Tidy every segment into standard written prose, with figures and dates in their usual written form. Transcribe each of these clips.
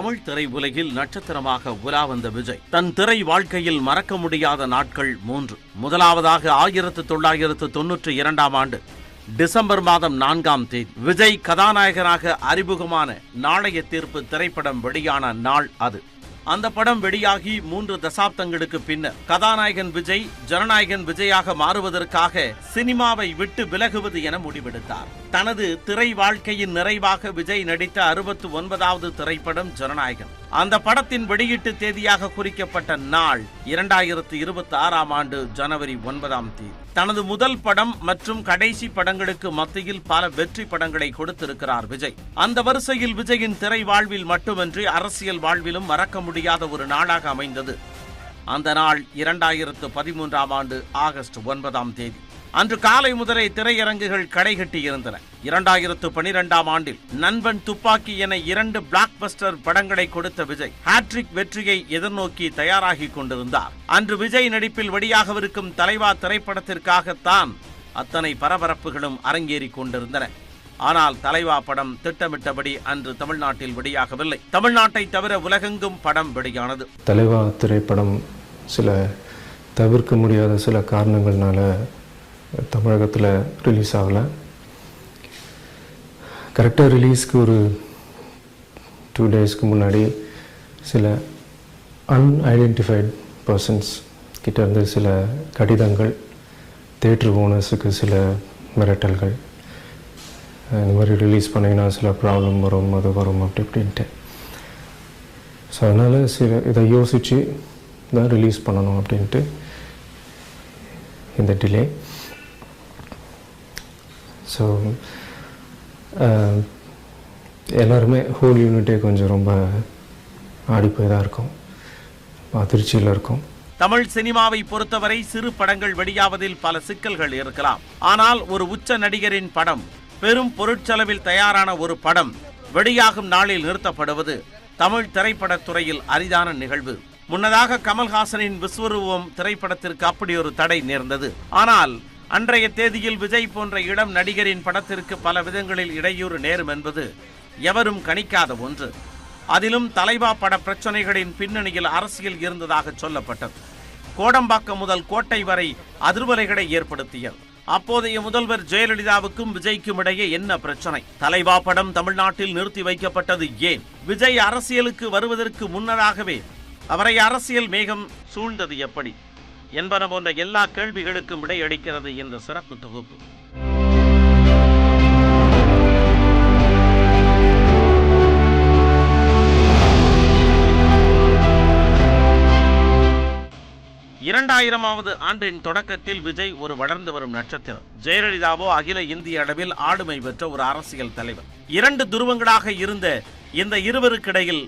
தமிழ் திரை உலகில் நட்சத்திரமாக உலா வந்த விஜய் தன் திரை வாழ்க்கையில் மறக்க முடியாத நாட்கள் 3. முதலாவதாக 1992 ஆண்டு டிசம்பர் மாதம் 4ஆம் தேதி விஜய் கதாநாயகனாக அறிமுகமான நாளைய தீர்ப்பு திரைப்படம் வெளியான நாள் அது. அந்த படம் வெளியாகி 3 தசாப்தங்களுக்கு பின்னர் கதாநாயகன் விஜய் ஜனநாயகன் விஜயாக மாறுவதற்காக சினிமாவை விட்டு விலகுவது என முடிவெடுத்தார். தனது திரை வாழ்க்கையின் நிறைவாக விஜய் நடித்த 69வது திரைப்படம் ஜனநாயகன். அந்த படத்தின் வெளியீட்டு தேதியாக குறிக்கப்பட்ட நாள் 2026ஆம் ஆண்டு ஜனவரி 9ஆம் தேதி. தனது முதல் படம் மற்றும் கடைசி படங்களுக்கு மத்தியில் பல வெற்றி படங்களை கொடுத்திருக்கிறார் விஜய். அந்த வரிசையில் விஜயின் திரை வாழ்வில் மட்டுமின்றி அரசியல் வாழ்விலும் மறக்க முடியாத ஒரு நாளாக அமைந்தது. அந்த நாள் 2013ஆம் ஆண்டு ஆகஸ்ட் 9ஆம் தேதி. அன்று காலை முதலே திரையரங்குகள் கடைகட்டி இருந்தன. 2012ஆம் ஆண்டில் நண்பன், துப்பாக்கி என 2 பிளாக் பஸ்டர் படங்களை கொடுத்த விஜய் ஹாட்ரிக் வெற்றியை எதிர்நோக்கி தயாராகி கொண்டிருந்தார். அன்று விஜய் நடிப்பில் வெளியாகவிருக்கும் தலைவா திரைப்படத்திற்காகத்தான் அத்தனை பரபரப்புகளும் அரங்கேறி கொண்டிருந்தன. ஆனால் தலைவா படம் திட்டமிட்டபடி அன்று தமிழ்நாட்டில் வெளியாகவில்லை. தமிழ்நாட்டை தவிர உலகெங்கும் படம் வெளியானது. தலைவா திரைப்படம் சில தவிர்க்க முடியாத சில காரணங்கள்னால தமிழகத்தில் ரிலீஸ் ஆகலை. கரெக்டாக ரிலீஸ்க்கு ஒரு 2 டேஸ்க்கு முன்னாடி சில அன்ஐடென்டிஃபைட் பர்சன்ஸ் கிட்டேருந்து சில கடிதங்கள், தேட்டர் ஓனர்ஸுக்கு சில மிரட்டல்கள், இந்த மாதிரி ரிலீஸ் பண்ணிங்கன்னா சில ப்ராப்ளம் வரும், அது வரும் அப்படி இப்படின்ட்டு. ஸோ அதனால் இதை யோசித்து தான் ரிலீஸ் பண்ணணும் அப்படின்ட்டு இந்த டிலே. ஸோ எல்லாருமே ஹோல் யூனிட்டே கொஞ்சம் ரொம்ப ஆடிப்போய் தான் இருக்கும், அதிர்ச்சியில் இருக்கும். தமிழ் சினிமாவை பொறுத்தவரை சிறு படங்கள் வெளியாவதில் பல சிக்கல்கள் இருக்கலாம். ஆனால் ஒரு உச்ச நடிகரின் படம், பெரும் பொருட்செலவில் தயாரான ஒரு படம் வெளியாகும் நாளில் நிறுத்தப்படுவது தமிழ் திரைப்படத்துறையில் அரிதான நிகழ்வு. முன்னதாக கமல்ஹாசனின் விஸ்வரூபம் திரைப்படத்திற்கு அப்படி ஒரு தடை நேர்ந்தது. ஆனால் அன்றைய தேதியில் விஜய் போன்ற இளம் நடிகரின் படத்திற்கு பல விதங்களில் இடையூறு நேரும் என்பது எவரும் கணிக்காத ஒன்று. அதிலும் தலைவா பட பிரச்சனைகளின் பின்னணியில் அரசியல் இருந்ததாக சொல்லப்பட்டது. கோடம்பாக்கம் முதல் கோட்டை வரை அதிர்வலைகளை ஏற்படுத்தியது. அப்போதைய முதல்வர் ஜெயலலிதாவுக்கும் விஜய்க்கும் இடையே என்ன பிரச்சனை? தலைவா படம் தமிழ்நாட்டில் நிறுத்தி வைக்கப்பட்டது ஏன்? விஜய் அரசியலுக்கு வருவதற்கு முன்னதாகவே அவரை அரசியல் மேகம் சூழ்ந்தது எப்படி என்பன போன்ற எல்லா கேள்விகளுக்கும் விடையளிக்கிறது இந்த சிறப்பு தொகுப்பு. இரண்டாயிரமாவது ஆண்டின் தொடக்கத்தில் விஜய் ஒரு வளர்ந்து வரும் நட்சத்திரம். ஜெயலலிதாவோ அகில இந்திய அளவில் ஆளுமை பெற்ற ஒரு அரசியல் தலைவர். 2 துருவங்களாக இருந்த இந்த இருவருக்கிடையில்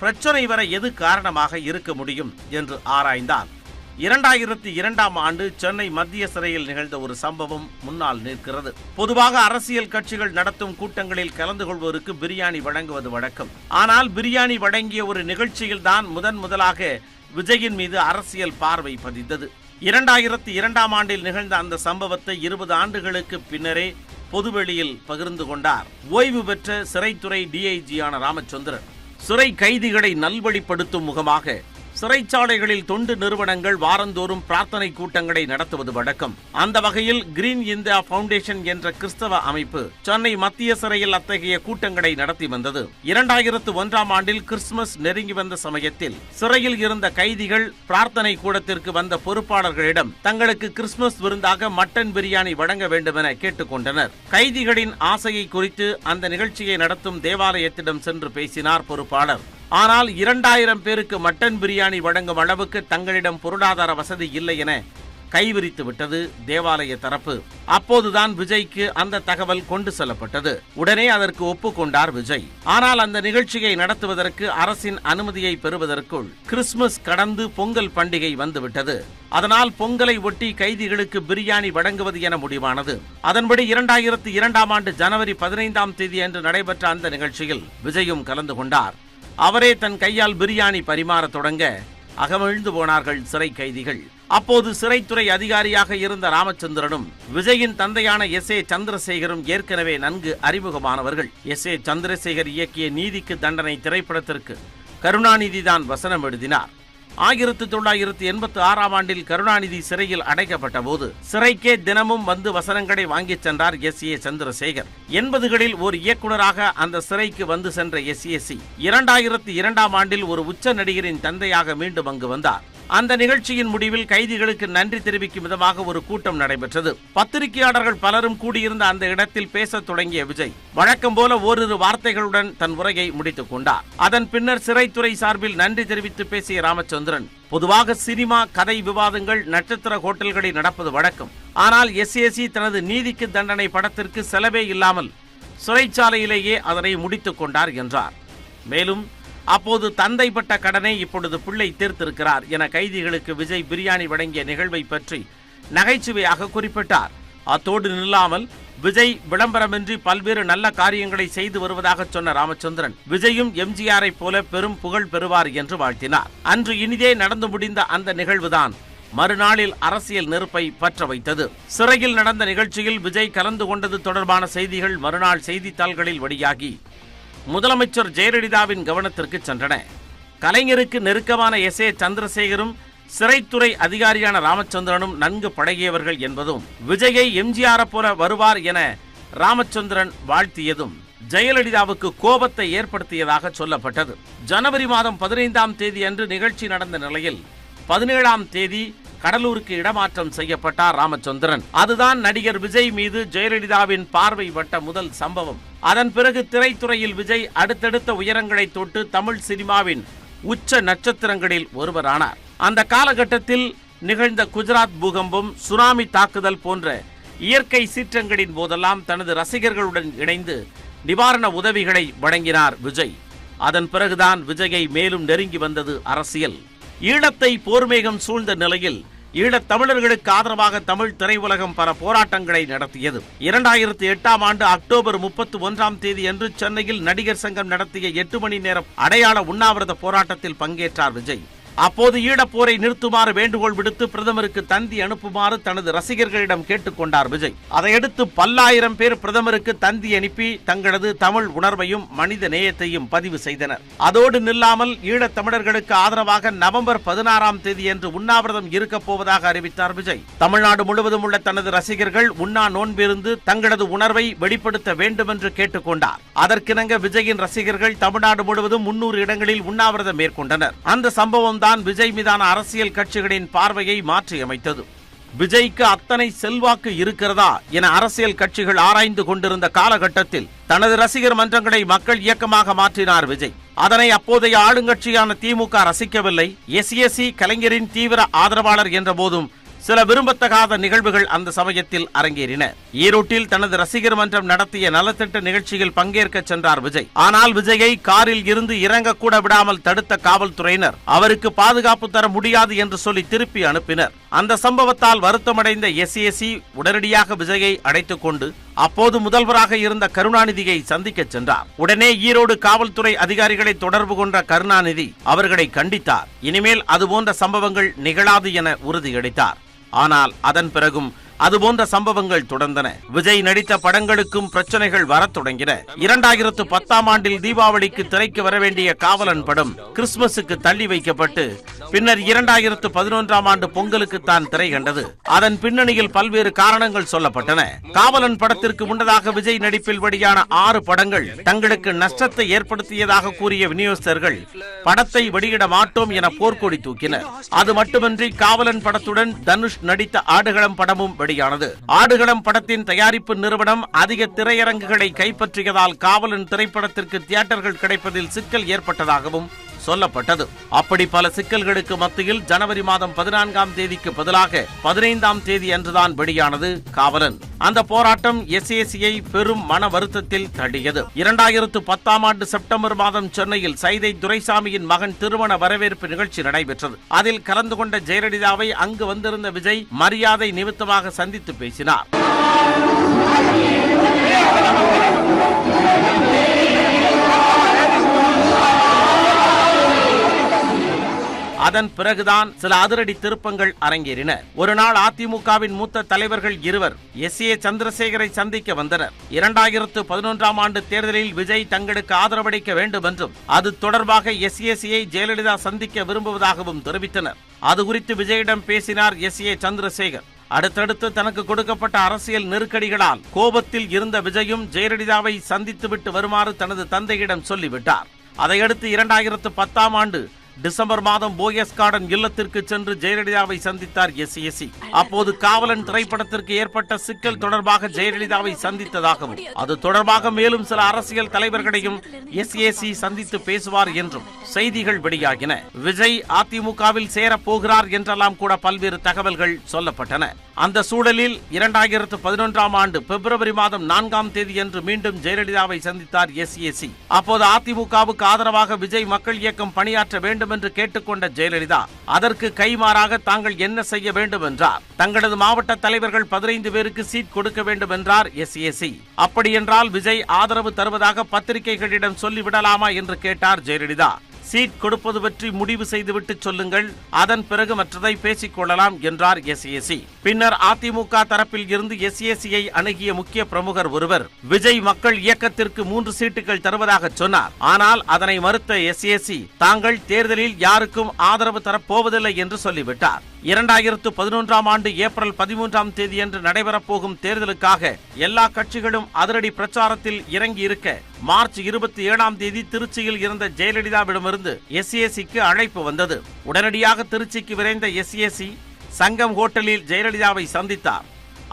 பிரச்சனை வர எது காரணமாக இருக்க முடியும் என்று ஆராய்ந்தால் 2002ஆம் ஆண்டு சென்னை மத்திய சிறையில் நிகழ்ந்த ஒரு சம்பவம் முன்னால் நிற்கிறது. பொதுவாக அரசியல் கட்சிகள் நடத்தும் கூட்டங்களில் கலந்து கொள்வோருக்கு பிரியாணி வழங்குவது வழக்கம். ஆனால் பிரியாணி வழங்கிய ஒரு நிகழ்ச்சியில் தான் முதலாக விஜயின் மீது அரசியல் பார்வை பதிந்தது. 2002ஆம் ஆண்டில் நிகழ்ந்த அந்த சம்பவத்தை 20 ஆண்டுகளுக்கு பின்னரே பொதுவெளியில் பகிர்ந்து கொண்டார் ஓய்வு பெற்ற சிறைத்துறை டிஐஜியான ராமச்சந்திரன். சிறை கைதிகளை நல்வழிப்படுத்தும் முகமாக சிறைச்சாலைகளில் தொண்டு நிறுவனங்கள் வாரந்தோறும் பிரார்த்தனை கூட்டங்களை நடத்துவது வழக்கம். அந்த வகையில் கிரீன் இந்தியா பவுண்டேஷன் என்ற கிறிஸ்தவ அமைப்பு சென்னை மத்திய சிறையில் அத்தகைய கூட்டங்களை நடத்தி வந்தது. 2001ஆம் ஆண்டில் கிறிஸ்துமஸ் நெருங்கி வந்த சமயத்தில் சிறையில் இருந்த கைதிகள் பிரார்த்தனை கூடத்திற்கு வந்த பொறுப்பாளர்களிடம் தங்களுக்கு கிறிஸ்துமஸ் விருந்தாக மட்டன் பிரியாணி வழங்க வேண்டும் என கேட்டுக்கொண்டனர். கைதிகளின் ஆசையை குறித்து அந்த நிகழ்ச்சியை நடத்தும் தேவாலயத்திடம் சென்று பேசினார் பொறுப்பாளர். ஆனால் 2000 பேருக்கு மட்டன் பிரியாணி வழங்கும் அளவுக்கு தங்களிடம் பொருளாதார வசதி இல்லை என கைவிரித்து விட்டது தேவாலய தரப்பு. அப்போதுதான் விஜய்க்கு அந்த தகவல் கொண்டு செல்லப்பட்டது. உடனே அதற்கு ஒப்புக்கொண்டார் விஜய். ஆனால் அந்த நிகழ்ச்சியை நடத்துவதற்கு அரசின் அனுமதியை பெறுவதற்குள் கிறிஸ்துமஸ் கடந்து பொங்கல் பண்டிகை வந்துவிட்டது. அதனால் பொங்கலை ஒட்டி கைதிகளுக்கு பிரியாணி வழங்குவது என முடிவானது. அதன்படி 2002ஆம் ஆண்டு ஜனவரி 15ஆம் தேதி அன்று நடைபெற்ற அந்த நிகழ்ச்சியில் விஜயும் கலந்து கொண்டார். அவரே தன் கையால் பிரியாணி பரிமாற தொடங்க அகமகிழ்ந்து போனார்கள் சிறை கைதிகள். அப்போது சிறைத்துறை அதிகாரியாக இருந்த ராமச்சந்திரனும் விஜயின் தந்தையான எஸ். ஏ. சந்திரசேகரும் ஏற்கனவே நன்கு அறிமுகமானவர்கள். எஸ். ஏ. சந்திரசேகர் இயக்கிய நீதிக்கு தண்டனை திரைப்படத்திற்கு கருணாநிதி தான் வசனம் எழுதினார். 1986ஆம் ஆண்டில் கருணாநிதி சிறையில் அடைக்கப்பட்ட போது சிறைக்கே தினமும் வந்து வசனங்களை வாங்கிச் சென்றார் S.A. சந்திரசேகர். 80களில் ஒரு இயக்குநராக அந்த சிறைக்கு வந்து சென்ற SAC 2002ஆம் ஆண்டில் ஒரு உச்ச நடிகரின் தந்தையாக மீண்டும் அங்கு வந்தார். அந்த நிகழ்ச்சியின் முடிவில் கைதிகளுக்கு நன்றி தெரிவிக்கும் விதமாக ஒரு கூட்டம் நடைபெற்றது. பத்திரிகையாளர்கள் பலரும் கூடியிருந்த அந்த இடத்தில் பேசத் தொடங்கிய விஜய் வழக்கம் போல ஓரிரு வார்த்தைகளுடன் தன் உரையை முடித்துக் கொண்டார். அதன் பின்னர் சிறைத்துறை சார்பில் நன்றி தெரிவித்து பேசிய ராமச்சந்திரன், பொதுவாக சினிமா கதை விவாதங்கள் நட்சத்திர ஹோட்டல்களில் நடப்பது வழக்கம். ஆனால் SAC தனது நீதிக்கு தண்டனை படத்திற்கு செலவே இல்லாமல் சிறைச்சாலையிலேயே அதனை முடித்துக் கொண்டார் என்றார். மேலும் அப்போது தந்தை பட்ட கடனை இப்பொழுது பிள்ளை தீர்த்திருக்கிறார் என கைதிகளுக்கு விஜய் பிரியாணி வழங்கிய நிகழ்வை பற்றி நகைச்சுவையாக குறிப்பிட்டார். அத்தோடு நில்லாமல் விஜய் விளம்பரமின்றி பல்வேறு நல்ல காரியங்களை செய்து வருவதாக சொன்ன ராமச்சந்திரன், விஜயும் MGRஐ போல பெரும் புகழ் பெறுவார் என்று வாழ்த்தினார். அன்று இனிதே நடந்து முடிந்த அந்த நிகழ்வுதான் மறுநாளில் அரசியல் நெருப்பை பற்ற வைத்தது. சிறையில் நடந்த நிகழ்ச்சியில் விஜய் கலந்து கொண்டது தொடர்பான செய்திகள் மறுநாள் செய்தித்தாள்களில் வெளியாகி முதலமைச்சர் ஜெயலலிதாவின் கவனத்திற்கு சென்றன. கலைஞருக்கு நெருக்கமான S.A. சந்திரசேகரும் சிறைத்துறை அதிகாரியான ராமச்சந்திரனும் நன்கு பழகியவர்கள் என்பதும் விஜயை MGR போல வருவார் என ராமச்சந்திரன் வாழ்த்தியதும் ஜெயலலிதாவுக்கு கோபத்தை ஏற்படுத்தியதாக சொல்லப்பட்டது. ஜனவரி மாதம் 15ஆம் தேதி அன்று நிகழ்ச்சி நடந்த நிலையில் 17ஆம் தேதி கடலூருக்கு இடமாற்றம் செய்யப்பட்டார் ராமச்சந்திரன். அதுதான் நடிகர் விஜய் மீது ஜெயலலிதாவின் பார்வை பட்ட முதல் சம்பவம். அதன் பிறகு திரைத்துறையில் விஜய் அடுத்தடுத்த உயரங்களை தொட்டு தமிழ் சினிமாவின் உச்ச நட்சத்திரங்களில் ஒருவரானார். அந்த காலகட்டத்தில் நிகழ்ந்த குஜராத் பூகம்பம், சுனாமி தாக்குதல் போன்ற இயற்கை சீற்றங்களின் போதெல்லாம் தனது ரசிகர்களுடன் இணைந்து நிவாரண உதவிகளை வழங்கினார் விஜய். அதன் பிறகுதான் விஜயை மேலும் நெருங்கி வந்தது அரசியல். ஈழத்தை போர்மேகம் சூழ்ந்த நிலையில் ஈழத் தமிழர்களுக்கு ஆதரவாக தமிழ் திரையுலகம் பல போராட்டங்களை நடத்தியது. 2008ஆம் ஆண்டு அக்டோபர் 31ஆம் தேதி அன்று சென்னையில் நடிகர் சங்கம் நடத்திய 8 மணி நேரம் அடையாள உண்ணாவிரத போராட்டத்தில் பங்கேற்றார் விஜய். அப்போது ஈழப்போரை நிறுத்துமாறு வேண்டுகோள் விடுத்து பிரதமருக்கு தந்தி அனுப்புமாறு தனது ரசிகர்களிடம் கேட்டுக்கொண்டார் விஜய். அதையடுத்து பல்லாயிரம் பேர் பிரதமருக்கு தந்தி அனுப்பி தங்களது தமிழ் உணர்வையும் மனித நேயத்தையும் பதிவு செய்தனர். அதோடு நில்லாமல் ஈழத் தமிழர்களுக்கு ஆதரவாக நவம்பர் 16ஆம் தேதி அன்று உண்ணாவிரதம் இருக்கப் போவதாக அறிவித்தார் விஜய். தமிழ்நாடு முழுவதும் உள்ள தனது ரசிகர்கள் உண்ணா நோன்பிருந்து தங்களது உணர்வை வெளிப்படுத்த வேண்டும் என்று கேட்டுக்கொண்டார். அதற்கிணங்க விஜயின் ரசிகர்கள் தமிழ்நாடு முழுவதும் 300 இடங்களில் உண்ணாவிரதம் மேற்கொண்டனர். அந்த சம்பவம் தான் விஜய் மீதான அரசியல் கட்சிகளின் பார்வையை மாற்றியமைத்தது. விஜய்க்கு அத்தனை செல்வாக்கு இருக்கிறதா என அரசியல் கட்சிகள் ஆராய்ந்து கொண்டிருந்த காலகட்டத்தில் தனது ரசிகர் மன்றங்களை மக்கள் இயக்கமாக மாற்றினார் விஜய். அதனை அப்போதைய ஆளுங்கட்சியான திமுக ரசிக்கவில்லை. SAC கலைஞரின் தீவிர ஆதரவாளர் என்ற போதும் சில விரும்பத்தகாத நிகழ்வுகள் அந்த சமயத்தில் அரங்கேறின. ஈரோட்டில் தனது ரசிகர் மன்றம் நடத்திய நலத்திட்ட நிகழ்ச்சியில் பங்கேற்க சென்றார் விஜய். ஆனால் விஜயை காரில் இருந்து இறங்க கூட விடாமல் தடுத்த காவல்துறையினர் அவருக்கு பாதுகாப்பு தர முடியாது என்று சொல்லி திருப்பி அனுப்பினர். அந்த சம்பவத்தால் வருத்தமடைந்த SAC உடனடியாக விஜயை அழைத்துக் கொண்டு அப்போது முதல்வராக இருந்த கருணாநிதியை சந்திக்க சென்றார். உடனே ஈரோடு காவல்துறை அதிகாரிகளை தொடர்பு கொண்ட கருணாநிதி அவர்களை கண்டித்தார். இனிமேல் அதுபோன்ற சம்பவங்கள் நிகழாது என உறுதியளித்தார். ஆனால் அதன் பிறகும் அதுபோன்ற சம்பவங்கள் தொடர்ந்தன. விஜய் நடித்த படங்களுக்கும் பிரச்சனைகள் வரத் தொடங்கின. 2010ஆம் ஆண்டில் தீபாவளிக்கு திரைக்கு வரவேண்டிய காவலன் படம் கிறிஸ்துமஸுக்கு தள்ளி வைக்கப்பட்டு பின்னர் 2011ஆம் ஆண்டு பொங்கலுக்கு தான் திரை கண்டது. அதன் பின்னணியில் பல்வேறு காரணங்கள் சொல்லப்பட்டன. காவலன் படத்திற்கு முன்னதாக விஜய் நடிப்பில் வெளியான 6 படங்கள் தங்களுக்கு நஷ்டத்தை ஏற்படுத்தியதாக கூறிய விநியோகஸ்தர்கள் படத்தை வெளியிட மாட்டோம் என போர்க்கொடி தூக்கினர். அது மட்டுமின்றி காவலன் படத்துடன் தனுஷ் நடித்த ஆடுகளம் படமும் வெளியானது. ஆடுகளம் படத்தின் தயாரிப்பு நிறுவனம் அதிக திரையரங்குகளை கைப்பற்றியதால் காவலன் திரைப்படத்திற்கு தியேட்டர்கள் கிடைப்பதில் சிக்கல் ஏற்பட்டதாகவும் சொல்லப்பட்டது. அப்படி பல சிக்கல்களுக்கு மத்தியில் ஜனவரி மாதம் 14ஆம் தேதிக்கு பதிலாக 15ஆம் தேதி அன்றுதான் வெளியானது காவலன். அந்த போராட்டம் SACயை பெரும் மன வருத்தத்தில் தள்ளியது. 2010ஆம் ஆண்டு செப்டம்பர் மாதம் சென்னையில் சைதை துரைசாமியின் மகன் திருமண வரவேற்பு நிகழ்ச்சி நடைபெற்றது. அதில் கலந்து கொண்ட ஜெயலலிதாவை அங்கு வந்திருந்த விஜய் மரியாதை நிமித்தமாக சந்தித்து பேசினார். அதன் பிறகுதான் சில அதிரடி திருப்பங்கள் அரங்கேறின. ஒரு நாள் அதிமுகவின் மூத்த தலைவர்கள் இருவர் எஸ்.ஏ. சந்திரசேகரை சந்திக்க வந்தனர். 2011ஆம் ஆண்டு தேர்தலில் விஜய் தங்களுக்கு ஆதரவளிக்க வேண்டும் என்றும் அது தொடர்பாக எஸ்.ஏ.யை ஜெயலலிதா சந்திக்க விரும்புவதாகவும் தெரிவித்தனர். அது குறித்து விஜயிடம் பேசினார் எஸ்.ஏ. சந்திரசேகர். அடுத்தடுத்து தனக்கு கொடுக்கப்பட்ட அரசியல் நெருக்கடிகளால் கோபத்தில் இருந்த விஜயும் ஜெயலலிதாவை சந்தித்துவிட்டு வருமாறு தனது தந்தையிடம் சொல்லிவிட்டார். அதையடுத்து 2010ஆம் ஆண்டு டிசம்பர் மாதம் போயஸ் கார்டன் இல்லத்திற்கு சென்று ஜெயலலிதாவை சந்தித்தார் எஸ்.ஏ.சி. அப்போது காவலன் திரைப்படத்திற்கு ஏற்பட்ட சிக்கல் தொடர்பாக ஜெயலலிதாவை சந்தித்ததாகவும் அது தொடர்பாக மேலும் சில அரசியல் தலைவர்களையும் எஸ்.ஏ.சி. சந்தித்து பேசுவார் என்றும் செய்திகள் வெளியாகின. விஜய் அதிமுகவில் சேரப் போகிறார் என்றெல்லாம் கூட பல்வேறு தகவல்கள் சொல்லப்பட்டன. அந்த சூழலில் 2011ஆம் ஆண்டு பிப்ரவரி மாதம் 4ஆம் தேதியன்று மீண்டும் ஜெயலலிதாவை சந்தித்தார் எஸ்.ஏ.சி. அப்போது அதிமுகவுக்கு ஆதரவாக விஜய் மக்கள் இயக்கம் பணியாற்ற வேண்டும் என்று கேட்டுக்கொண்ட ஜெயலலிதா அதற்கு கைமாறாக தாங்கள் என்ன செய்ய வேண்டும் என்றார். தங்களது மாவட்ட தலைவர்கள் 15 பேருக்கு சீட் கொடுக்க வேண்டும் என்றார் எஸ்.ஏ.சி. அப்படியென்றால் விஜய் ஆதரவு தருவதாக பத்திரிகைகளிடம் சொல்லிவிடலாமா என்று கேட்டார் ஜெயலலிதா. சீட் கொடுப்பது பற்றி முடிவு செய்துவிட்டு சொல்லுங்கள், அதன் பிறகு மற்றதை பேசிக் கொள்ளலாம் என்றார் எஸ்.ஏ.சி. பின்னர் அதிமுக தரப்பில் இருந்து எஸ்.ஏ.சியை அணுகிய முக்கிய பிரமுகர் ஒருவர் விஜய் மக்கள் இயக்கத்திற்கு 3 சீட்டுகள் தருவதாக சொன்னார். ஆனால் அதனை மறுத்த எஸ்.ஏ.சி தாங்கள் தேர்தலில் யாருக்கும் ஆதரவு தரப்போவதில்லை என்று சொல்லிவிட்டார். 2011ஆம் ஆண்டு ஏப்ரல் 13ஆம் தேதியன்று நடைபெறப்போகும் தேர்தலுக்காக எல்லா கட்சிகளும் அதிரடி பிரச்சாரத்தில் இறங்கி இருக்க மார்ச் 27ஆம் தேதி திருச்சியில் இருந்த ஜெயலலிதாவிடமிருந்து எஸ்.ஏ.சிக்கு அழைப்பு வந்தது. உடனடியாக திருச்சிக்கு விரைந்த எஸ்.ஏ.சி சங்கம் ஹோட்டலில் ஜெயலலிதாவை சந்தித்தார்.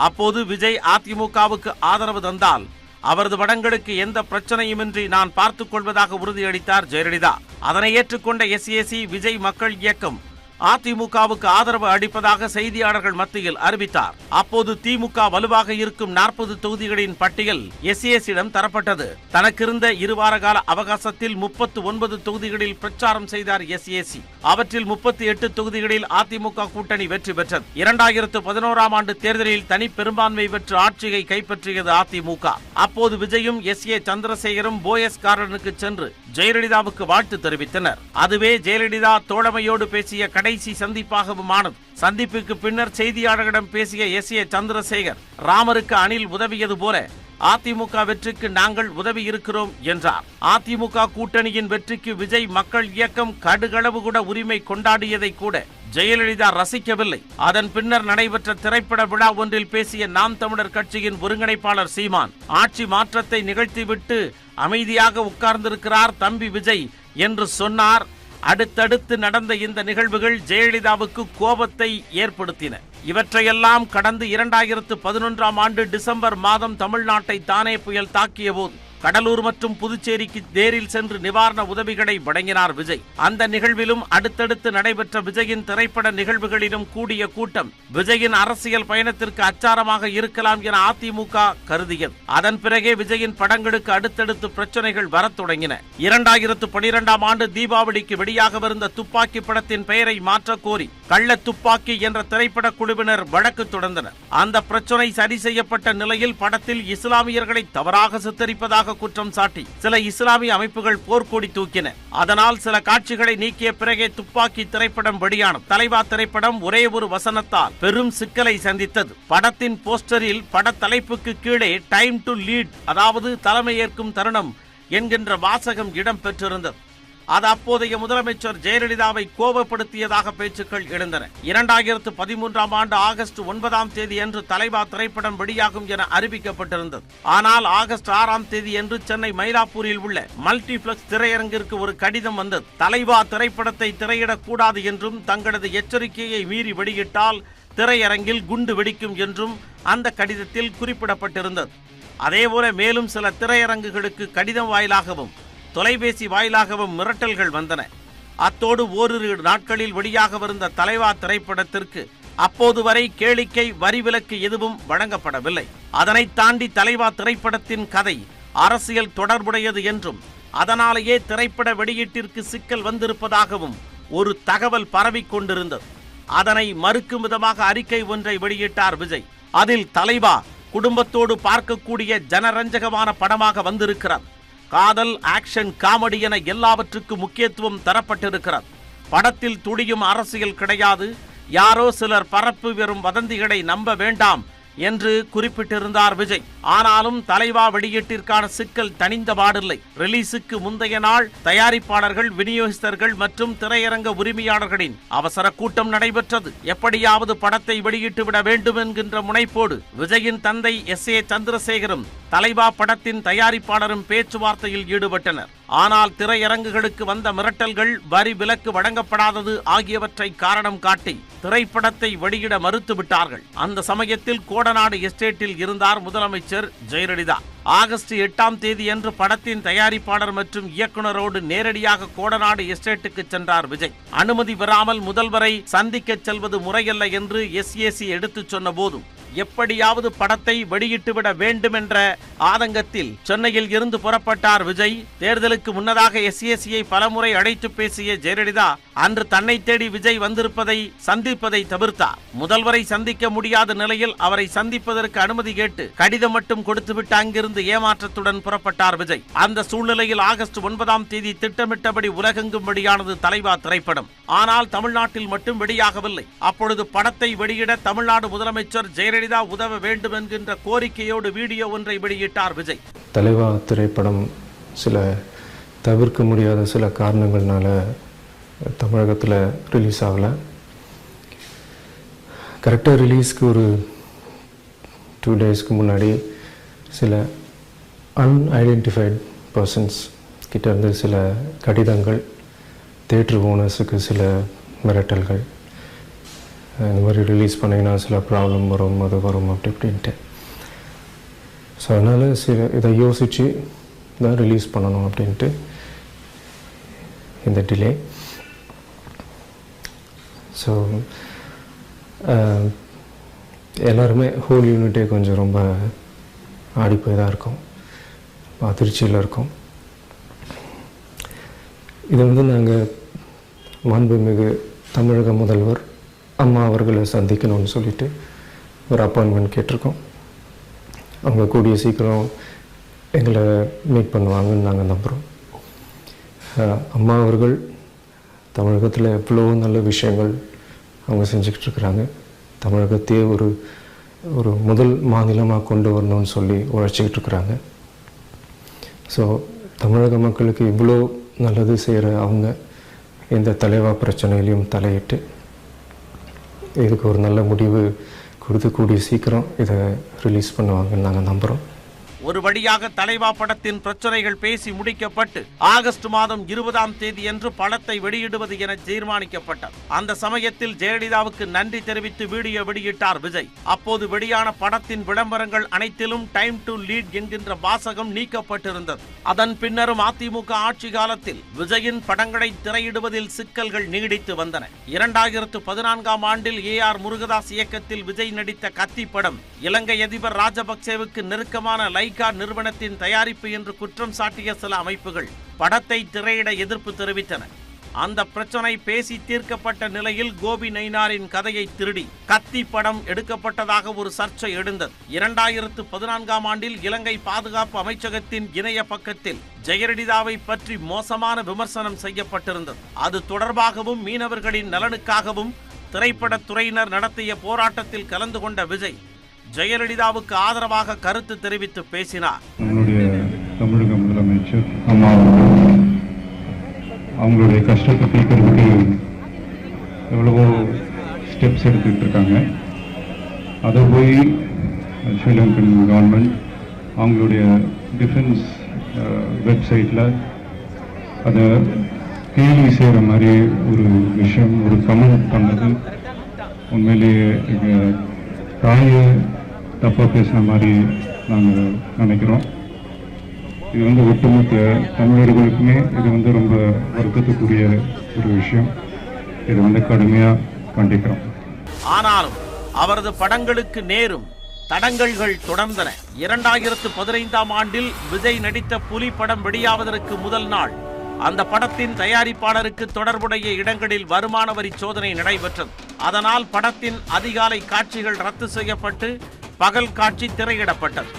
அப்போது விஜய் அதிமுகவுக்கு ஆதரவு தந்தால் அவரது படங்களுக்கு எந்த பிரச்சனையுமின்றி நான் பார்த்துக் கொள்வதாக உறுதியளித்தார் ஜெயலலிதா. அதனை ஏற்றுக்கொண்ட எஸ்.ஏ.சி விஜய் மக்கள் இயக்கம் அதிமுகவுக்கு ஆதரவு அளிப்பதாக செய்தியாளர்கள் மத்தியில் அறிவித்தார். அப்போது திமுக வலுவாக இருக்கும் 40 தொகுதிகளின் பட்டியல் எஸ்.ஏ.சியிடம் தரப்பட்டது. தனக்கிருந்த 2 வார கால அவகாசத்தில் 39 தொகுதிகளில் பிரச்சாரம் செய்தார் எஸ்.ஏ.சி. அவற்றில் 38 தொகுதிகளில் அதிமுக கூட்டணி வெற்றி பெற்றது. 2011ஆம் ஆண்டு தேர்தலில் தனி பெரும்பான்மை பெற்று ஆட்சியை கைப்பற்றியது அதிமுக. அப்போது விஜயும் எஸ்.ஏ. சந்திரசேகரும் போயஸ் கார்டனுக்கு சென்று ஜெயலலிதாவுக்கு வாழ்த்து தெரிவித்தனர். அதுவே ஜெயலலிதா தோழமையோடு பேசிய கடைசி சந்திப்பாகவும் ஆனது. சந்திப்புக்கு பின்னர் செய்தியாளர்களிடம் பேசிய எஸ்.ஏ. சந்திரசேகர் ராமருக்கு அணில் உதவியது போல அதிமுக வெற்றிக்கு நாங்கள் உதவி இருக்கிறோம் என்றார். அதிமுக கூட்டணியின் வெற்றிக்கு விஜய் மக்கள் இயக்கம் கடுகளவு கூட உரிமை கொண்டாடியதை கூட ஜெயலலிதா ரசிக்கவில்லை. அதன் பின்னர் நடைபெற்ற திரைப்பட விழா ஒன்றில் பேசிய நாம் தமிழர் கட்சியின் ஒருங்கிணைப்பாளர் சீமான் ஆட்சி மாற்றத்தை நிகழ்த்திவிட்டு அமைதியாக உட்கார்ந்திருக்கிறார் தம்பி விஜய் என்று சொன்னார். அடுத்தடுத்து நடந்த இந்த நிகழ்வுகள் ஜெயலலிதாவுக்கு கோபத்தை ஏற்படுத்தின. இவற்றையெல்லாம் கடந்து 2011ஆம் ஆண்டு டிசம்பர் மாதம் தமிழ்நாட்டை தானே புயல் தாக்கிய போது கடலூர் மற்றும் புதுச்சேரிக்கு நேரில் சென்று நிவாரண உதவிகளை வழங்கினார் விஜய். அந்த நிகழ்விலும் அடுத்தடுத்து நடைபெற்ற விஜயின் திரைப்பட நிகழ்வுகளிலும் கூடிய கூட்டம் விஜயின் அரசியல் பயணத்திற்கு அச்சாரமாக இருக்கலாம் என அதிமுக கருதியது. அதன் பிறகே விஜயின் படங்களுக்கு அடுத்தடுத்து பிரச்சனைகள் வரத் தொடங்கின. 2012ஆம் ஆண்டு தீபாவளிக்கு வெளியாகவிருந்த துப்பாக்கி படத்தின் பெயரை மாற்ற கோரி கள்ள துப்பாக்கி என்ற திரைப்பட குழுவினர் வழக்கு தொடர்ந்தனர். அந்த பிரச்சனை சரி செய்யப்பட்ட நிலையில் படத்தில் இஸ்லாமியர்களை தவறாக சித்தரிப்பதாக குற்றம் சாட்டி சில இஸ்லாமிய அமைப்புகள் போர்க்கொடி தூக்கின. அதனால் சில காட்சிகளை நீக்கிய பிறகே துப்பாக்கி திரைப்படம் வெளியானது. தலைவா திரைப்படம் ஒரே ஒரு வசனத்தால் பெரும் சிக்கலை சந்தித்தது. படத்தின் போஸ்டரில் பட தலைப்புக்கு கீழே டைம் டு லீட், அதாவது தலைமையேற்கும் தருணம் என்கின்ற வாசகம் இடம் பெற்றிருந்தது. அது அப்போதைய முதலமைச்சர் ஜெயலலிதாவை கோபப்படுத்தியதாக பேச்சுக்கள் எழுந்தன. 2013ஆம் ஆண்டு ஆகஸ்ட் 9ஆம் தேதி அன்று தலைவா திரைப்படம் வெளியாகும் என அறிவிக்கப்பட்டிருந்தது. ஆனால் ஆகஸ்ட் 6ஆம் தேதி அன்று சென்னை மயிலாப்பூரில் உள்ள மல்டிபிளெக்ஸ் திரையரங்கிற்கு ஒரு கடிதம் வந்தது. தலைவா திரைப்படத்தை திரையிடக்கூடாது என்றும் தங்களது எச்சரிக்கையை மீறி வெளியிட்டால் திரையரங்கில் குண்டு வெடிக்கும் என்றும் அந்த கடிதத்தில் குறிப்பிடப்பட்டிருந்தது. அதேபோல மேலும் சில திரையரங்குகளுக்கு கடிதம் வாயிலாகவும் தொலைபேசி வாயிலாகவும் மிரட்டல்கள் வந்தன. அத்தோடு ஓரிரு நாட்களில் வெளியாகவிருந்த தலைவா திரைப்படத்திற்கு அப்போது வரை கேளிக்கை வரி விலக்கு எதுவும் வழங்கப்படவில்லை. அதனை தாண்டி தலைவா திரைப்படத்தின் கதை அரசியல் தொடர்புடையது என்றும் அதனாலேயே திரைப்பட வெளியீட்டிற்கு சிக்கல் வந்திருப்பதாகவும் ஒரு தகவல் பரவிக் கொண்டிருந்தது. அதனை மறுக்கும் விதமாக அறிக்கை ஒன்றை வெளியிட்டார் விஜய். அதில் தலைவா குடும்பத்தோடு பார்க்கக்கூடிய ஜனரஞ்சகமான படமாக வந்திருக்கிறார். காதல், ஆக்ஷன், காமெடி என எல்லாவற்றுக்கும் முக்கியத்துவம் தரப்பட்டிருக்கிறது. படத்தில் துடியும் அரசியல் கிடையாது, யாரோ சிலர் பரப்பு வெறும் வதந்திகளை நம்ப வேண்டாம் என்று குறிப்பிட்டிருந்தார் விஜய். ஆனாலும் தலைவா வெளியீட்டிற்கான சிக்கல் தணிந்த பாடில்லை. ரிலீஸுக்கு முந்தைய நாள் தயாரிப்பாளர்கள், விநியோகஸ்தர்கள் மற்றும் திரையரங்க உரிமையாளர்களின் அவசர கூட்டம் நடைபெற்றது. எப்படியாவது படத்தை வெளியிட்டு விட வேண்டும் என்கின்ற முனைப்போடு விஜயின் தந்தை SA சந்திரசேகரும் தலைவா படத்தின் தயாரிப்பாளரும் பேச்சுவார்த்தையில் ஈடுபட்டனர். ஆனால் திரையரங்குகளுக்கு வந்த மிரட்டல்கள், வரி விலக்கு வழங்கப்படாதது ஆகியவற்றை காரணம் காட்டி திரைப்படத்தை வெளியிட மறுத்துவிட்டார்கள். அந்த சமயத்தில் கோடநாடு எஸ்டேட்டில் இருந்தார் முதலமைச்சர் ஜெயலலிதா. ஆகஸ்ட் 8ஆம் தேதியன்று படத்தின் தயாரிப்பாளர் மற்றும் இயக்குனரோடு நேரடியாக கோடநாடு எஸ்டேட்டுக்கு சென்றார் விஜய். அனுமதி பெறாமல் முதல்வரை சந்திக்க செல்வது முறையல்ல என்று SAC எடுத்துச் சொன்ன போதும் எப்படியாவது படத்தை வெளியிட்டுவிட வேண்டும் என்ற ஆதங்கத்தில் சென்னையில் இருந்து புறப்பட்டார் விஜய். தேர்தலுக்கு முன்னதாக SACயை பலமுறை அழைத்து பேசிய ஜெயலலிதா அன்று தன்னை தேடி விஜய் வந்திருப்பதை சந்திப்பதை தவிர்த்தார். முதல்வரை சந்திக்க முடியாத நிலையில் அவரை சந்திப்பதற்கு அனுமதி கேட்டு கடிதம் மட்டும் கொடுத்துவிட்டு அங்கிருந்து ஏமாற்றத்துடன் புறப்பட்டார் விஜய். அந்த சூழ்நிலையில் ஆகஸ்ட் 9ஆம் தேதி திட்டமிட்டபடி உலகெங்கும் வெளியானது தலைவா திரைப்படம். ஆனால் தமிழ்நாட்டில் மட்டும் வெளியாகவில்லை. அப்பொழுது படத்தை வெளியிட தமிழ்நாடு முதலமைச்சர் ஜெயலலிதா உதவ வேண்டும் என்கின்ற கோரிக்கையோடு வீடியோ ஒன்றை வெளியிட்டார் விஜய். தலைவா திரைப்படம் சில தவிர்க்க முடியாத சில காரணங்கள்னால தமிழகத்தில் ரிலீஸ் ஆகலை. கரெக்டாக ரிலீஸ்க்கு ஒரு 2 டேஸ்க்கு முன்னாடி சில அன்ஐடென்டிஃபைட் பர்சன்ஸ் கிட்ட இருந்து சில கடிதங்கள், தியேட்டர் ஓனர்ஸுக்கு சில மிரட்டல்கள், இந்த மாதிரி ரிலீஸ் பண்ணிங்கன்னா சில ப்ராப்ளம் வரும், அது வரும் அப்படி இப்படின்ட்டு. ஸோ அதனால் இதை யோசித்து தான் ரிலீஸ் பண்ணணும் அப்படின்ட்டு இந்த டிலே. ஸோ எல்லாருமே ஹோல் யூனிட்டே கொஞ்சம் ரொம்ப ஆடிப்போய் தான் இருக்கும், அதிர்ச்சியில் இருக்கும். இதை நாங்கள் மாண்புமிகு தமிழக முதல்வர் அம்மா அவர்களை சந்திக்கணும்னு சொல்லிட்டு ஒரு அப்பாயின்மெண்ட் கேட்டிருக்கோம். அவங்க கூடிய சீக்கிரம் எங்களை மீட் பண்ணுவாங்கன்னு நாங்கள் நம்புகிறோம். அம்மா அவர்கள் தமிழகத்தில் எவ்வளோ நல்ல விஷயங்கள் அவங்க செஞ்சுக்கிட்டு இருக்கிறாங்க. தமிழகத்தையே ஒரு முதல் மாநிலமாக கொண்டு வரணும்னு சொல்லி உழைச்சிக்கிட்டு இருக்கிறாங்க. ஸோ தமிழக மக்களுக்கு இவ்வளோ நல்லது செய்கிற அவங்க இந்த தலைவா பிரச்சனையிலையும் தலையிட்டு இதுக்கு ஒரு நல்ல முடிவு கொடுத்து கூடிய சீக்கிரம் இதை ரிலீஸ் பண்ணுவாங்கன்னு நாங்கள் நம்புகிறோம். ஒரு வழியாக தலைவா படத்தின் பிரச்சனைகள் பேசி முடிக்கப்பட்டு ஆகஸ்ட் மாதம் 20ஆம் தேதி என்று படத்தை வெளியிடுவது என தீர்மானிக்கப்பட்டது. அந்த சமயத்தில் ஜெயலலிதாவுக்கு நன்றி தெரிவித்து வீடியோ வெளியிட்டார் விஜய். அப்போது வெளியான படத்தின் விளம்பரங்கள் அனைத்திலும் டைம் டு லீட் என்கின்ற வாசகம் நீக்கப்பட்டிருந்தது. அதன் பின்னரும் அதிமுக ஆட்சி காலத்தில் விஜயின் படங்களை திரையிடுவதில் சிக்கல்கள் நீடித்து வந்தன. 2014ஆம் ஆண்டில் AR முருகதாஸ் இயக்கத்தில் விஜய் நடித்த கத்தி படம் இலங்கை அதிபர் ராஜபக்சேவுக்கு நெருக்கமான லைகா நிறுவனத்தின் தயாரிப்பு என்று குற்றம் சாட்டிய சில அமைப்புகள் படத்தை திரையிட எதிர்ப்பு தெரிவித்தன. அந்த பிரச்சனை பேசி தீர்க்கப்பட்ட நிலையில் கோபி நயினாரின் கதையை திருடி கத்தி படம் எடுக்கப்பட்டதாக ஒரு சர்ச்சை எழுந்தது. 2014ஆம் ஆண்டில் இலங்கை பாதுகாப்பு அமைச்சகத்தின் இணைய பக்கத்தில் ஜெயலலிதாவை பற்றி மோசமான விமர்சனம் செய்யப்பட்டிருந்தது. அது தொடர்பாகவும் மீனவர்களின் நலனுக்காகவும் திரைப்படத்துறையினர் நடத்திய போராட்டத்தில் கலந்து கொண்ட விஜய் ஜெயலலிதாவுக்கு ஆதரவாக கருத்து தெரிவித்து பேசினார். நம்மளுடைய தமிழக முதலமைச்சர் அம்மா அவங்களுடைய கஷ்டத்தை தீர்க்கிறதுக்கு எவ்வளவோ ஸ்டெப்ஸ் எடுத்துக்கிட்டு இருக்காங்க. அதை போய் ஸ்ரீலங்கன் கவர்மெண்ட் அவங்களுடைய டிஃபென்ஸ் வெப்சைட்டில் அதை கேள்வி செய்கிற மாதிரி ஒரு விஷயம், ஒரு கமெண்ட் பண்ணது உண்மையிலேயே தாயை தப்பாக பேசுன மாதிரி நாங்கள் நினைக்கிறோம். இது ஒட்டுமொத்த தமிழர்களுக்குமே இது ரொம்ப வருத்தத்துக்குரிய ஒரு விஷயம். இது கடுமையாக கண்டிக்கிறோம். ஆனாலும் அவரது படங்களுக்கு நேரும் தடங்கல்கள் தொடர்ந்தன. 2015ஆம் ஆண்டில் விஜய் நடித்த புலி படம் வெளியாவதற்கு முதல் நாள் அந்த படத்தின் தயாரிப்பாளருக்கு தொடர்புடைய இடங்களில் வருமான வரி சோதனை நடைபெற்றது. அதனால் படத்தின் அதிகாலை காட்சிகள் ரத்து செய்யப்பட்டு பகல் காட்சி திரையிடப்பட்டது.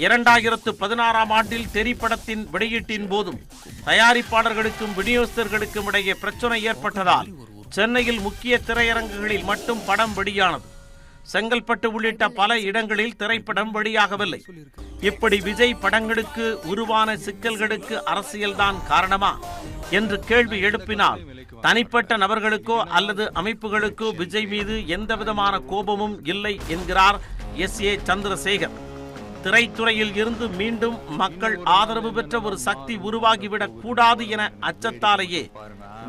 2016ஆம் ஆண்டில் தெறி படத்தின் வெளியீட்டின் போதும் தயாரிப்பாளர்களுக்கும் விநியோகஸ்தர்களுக்கும் இடையே பிரச்சனை ஏற்பட்டதால் சென்னையில் முக்கிய திரையரங்குகளில் மட்டும் படம் வெளியானது. செங்கல்பட்டு உள்ளிட்ட பல இடங்களில் திரைப்படம் வெளியாகவில்லை. இப்படி விஜய் படங்களுக்கு உருவான சிக்கல்களுக்கு அரசியல்தான் காரணமா என்று கேள்வி எழுப்பினால், தனிப்பட்ட நபர்களுக்கோ அல்லது அமைப்புகளுக்கோ விஜய் மீது எந்தவிதமான கோபமும் இல்லை என்கிறார் SA சந்திரசேகர். திரைத்துறையில் இருந்து மீண்டும் மக்கள் ஆதரவு பெற்ற ஒரு சக்தி உருவாகிவிடக் கூடாது என அச்சத்தாலேயே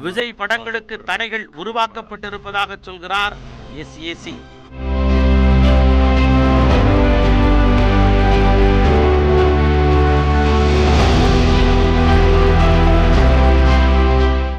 விஜய் படங்களுக்கு தடைகள் உருவாக்கப்பட்டிருப்பதாக சொல்கிறார் SAC.